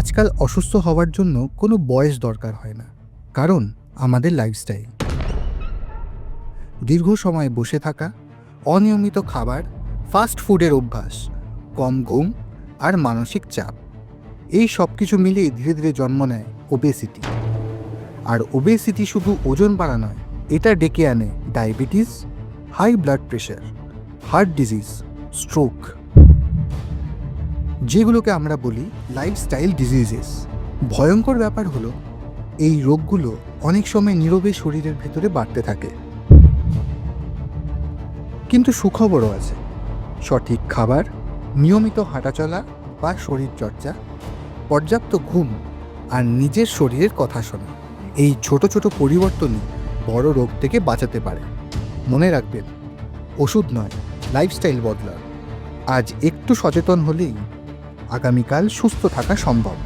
আজকাল অসুস্থ হওয়ার জন্য কোনো বয়স দরকার হয় না, কারণ আমাদের লাইফস্টাইল। দীর্ঘ সময় বসে থাকা, অনিয়মিত খাবার, ফাস্ট ফুডের অভ্যাস, কম ঘুম আর মানসিক চাপ, এই সব কিছু মিলিয়ে ধীরে ধীরে জন্ম নেয় ওবেসিটি। আর ওবেসিটি শুধু ওজন বাড়া নয়, এটা ডেকে আনে diabetes, high blood pressure, heart disease, stroke, যেগুলোকে আমরা বলি লাইফস্টাইল ডিজিজেস। ভয়ঙ্কর ব্যাপার হলো এই রোগগুলো অনেক সময় নীরবে শরীরের ভেতরে বাড়তে থাকে। কিন্তু সুখবরও আছে। সঠিক খাবার, নিয়মিত হাঁটাচলা বা শরীরচর্চা, পর্যাপ্ত ঘুম আর নিজের শরীরের কথা শোনা, এই ছোট ছোট পরিবর্তনই বড় রোগ থেকে বাঁচাতে পারে। মনে রাখবেন, ওষুধ নয়, লাইফস্টাইল বদলান। আজ একটু সচেতন হলেই আগামীকাল সুস্থ থাকা সম্ভব।